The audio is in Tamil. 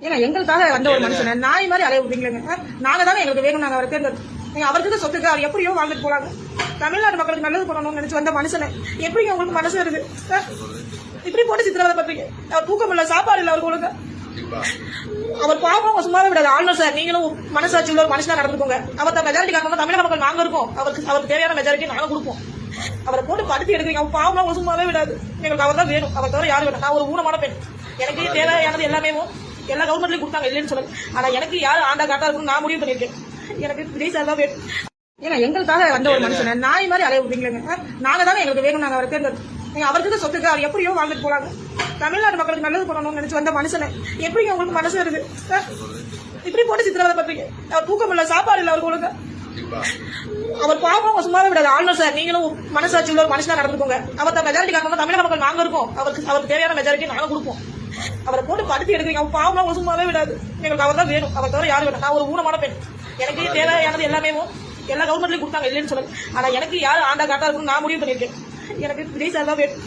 ஏங்க எங்களுக்காக வந்த ஒரு மனுஷனை நாய் மாதிரி அலைய விடுறீங்களேங்க. நாங்க தானே எங்களுக்கு வேணும், நாங்க அவரை தேர்ந்தெடுத்து நீங்க அவருக்கு சொத்துக்கு அவர் எப்படியோ வாழ்ந்துட்டு போறாங்க. தமிழ்நாட்டு மக்களுக்கு நல்லது பண்ணணும்னு நினைச்சு வந்த மனுஷனை எப்படி உங்களுக்கு மனசு வருது? இப்படி போட்டு சித்திரவதை பண்றீங்க. அவர் தூக்கம் இல்ல, சாப்பாடு இல்ல அவருக்கு. அவர் பாவம் சும்மாவே விடாது. ஆளுநர் சார், நீங்களும் மனசாட்சி உள்ள ஒரு மனுஷனா நடந்துக்கோங்க. அவர் மெஜாரிட்டி காரணம் தமிழக மக்கள் நாங்க இருக்கோம். அவருக்கு தேவையான மெஜாரிட்டி நாங்க கொடுப்போம். அவரை போட்டு படுத்தி எடுக்கிறீங்க. அவர் பாவம் சும்மாவே விடாது. எங்களுக்கு அவர் தான் வேணும். அவர் தவிர யாரும் வேணும். நான் ஒரு ஊனமான பெண். எனக்கு தேவையானது எல்லாமே எல்லா கவர்மெண்ட்லயும் கொடுத்தாங்க, இல்லைன்னு சொல்லுங்க. ஆனா எனக்கு யாரு ஆண்டா காட்டா இருக்குன்னு நான் முடிவு பண்ணிருக்கேன். எனக்கு விஜய் சார் தான் வேணும். ஏன்னா எங்களுக்காக வந்த ஒரு மனுஷனை நாய் மாதிரி அலைய விடுறீங்களேங்க. நாங்க தானே எங்களுக்கு வேணும், நாங்க அவரை தேர்ந்தெடுத்து நீங்க அவருக்கு சொத்துக்கு அவர் எப்படியோ வாழ்ந்துட்டு போறாங்க. தமிழ்நாட்டு மக்களுக்கு நல்லது பண்ணணும்னு நினைச்சு வந்த மனுஷனை எப்படி உங்களுக்கு மனசு வருது? இப்படி போட்டு சித்திரவதை பண்றீங்க. அவர் தூக்கம் இல்ல, சாப்பாடு இல்ல அவருக்கு. அவர் பாவம் சும்மாவே விடாது. ஆளுநர் சார், நீங்களும் மனசாட்சி உள்ள ஒரு மனுஷனா நடந்துக்கோங்க. அவர் மெஜாரிட்டி காரணம் தமிழக மக்கள் நாங்க இருக்கோம். அவருக்கு தேவையான மெஜாரிட்டி நாங்க கொடுப்போம். அவரை போட்டு படுத்தி எடுக்கிறீங்க. அவர் பாவம் சும்மாவே விடாது. எங்களுக்கு அவர் தான் வேணும். அவர் தவிர யாரும் வேணும். நான் ஒரு ஊனமான பெண். எனக்கு தேவையானது எல்லாமே எல்லா கவர்மெண்ட்லயும் கொடுத்தாங்க, இல்லைன்னு சொல்லுங்க. ஆனா எனக்கு யாரு ஆண்டா காட்டா இருக்குன்னு நான் முடிவு பண்ணிருக்கேன். எனக்கு விஜய் சார் தான் வேணும்.